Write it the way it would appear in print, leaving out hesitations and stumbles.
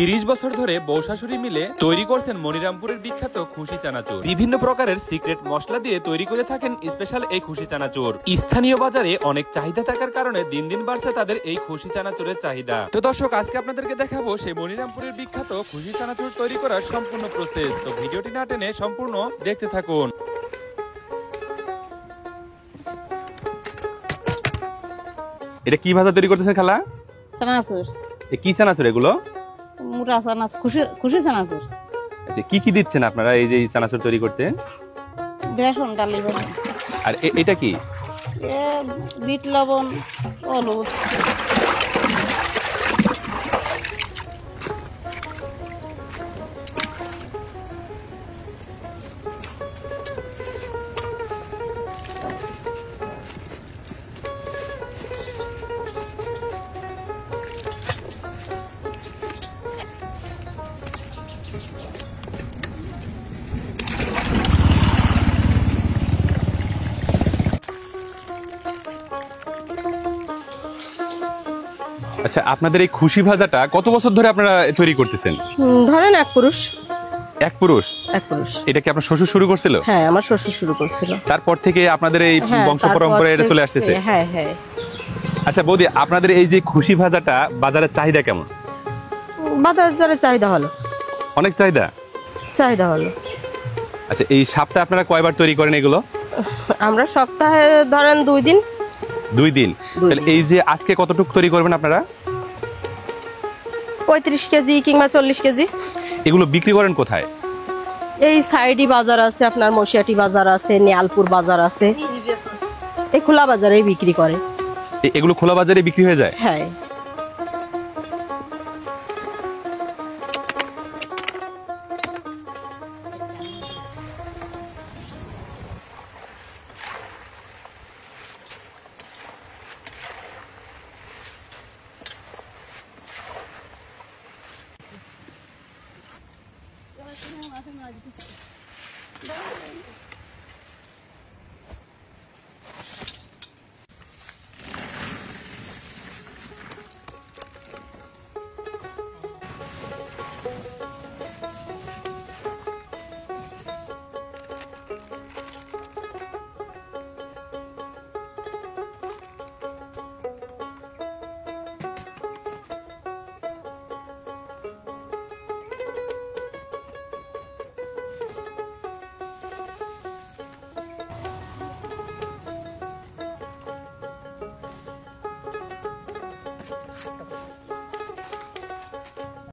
30 বছর ধরে বউ শাশুড়ি মিলে তৈরি করছেন মনিরামপুরের বিখ্যাত খুশি চানাচুর। বিভিন্ন প্রকারের সিক্রেট মশলা দিয়ে তৈরি করে থাকেন স্পেশাল এই খুশি চানাচুর। স্থানীয় বাজারে অনেক চাহিদা থাকার কারণে দিন দিন বাড়ছে তাদের এই খুশি চানাচুরের চাহিদা। তো দর্শক, আজকে আপনাদেরকে দেখাবো সেই মনিরামপুরের বিখ্যাত খুশি চানাচুর তৈরি করার সম্পূর্ণ প্রসেস। তো ভিডিওটি না টেনে সম্পূর্ণ দেখতে থাকুন। এটা কি ভাজা তৈরি করতেছেন খালা? চানাচুর। কি চানাচুর এগুলো? মুড়া চানাচুর, খুশি চানাচুর। আচ্ছা, কি কি দিচ্ছেন আপনারা এই যে চানাচুর তৈরি করতে? বেসন, ডালি বেসন। আর এটা কি? বিট লবণ, হলুদ। আচ্ছা, আপনাদের এই খুশি ভাজাটা কত বছর ধরে আপনারা তৈরি করতেছেন? ধরেন এক পুরুষ। এক পুরুষ? এক পুরুষ। এটা কি আপনার শ্বশুর শুরু করছিল? হ্যাঁ, আমার শ্বশুর শুরু করছিল। তারপর থেকে আপনাদের এই বংশ পরম্পরায় এটা চলে আসতেছে? হ্যাঁ হ্যাঁ। আচ্ছা বৌদি, আপনাদের এই যে খুশি ভাজাটা বাজারের চাহিদা কেমন? বাজারে চাহিদা হলো। অনেক চাহিদা? চাহিদা হলো। আচ্ছা, এই সপ্তাহে আপনারা কয়বার তৈরি করেন এগুলো? আমরা সপ্তাহে ধরেন 2 দিন। 2 দিন। তাহলে এই যে আজকে কতটুকু তৈরি করবেন আপনারা? 35 কেজি কিংবা 40 কেজি। এগুলো বিক্রি করেন কোথায়? এই সাইডি বাজার আছে, আপনার মশিয়াটি বাজার আছে, নিয়ালপুর বাজার আছে, এই খোলা বাজারেই বিক্রি করে। এগুলো খোলা বাজারে বিক্রি হয়ে যায়? হ্যাঁ।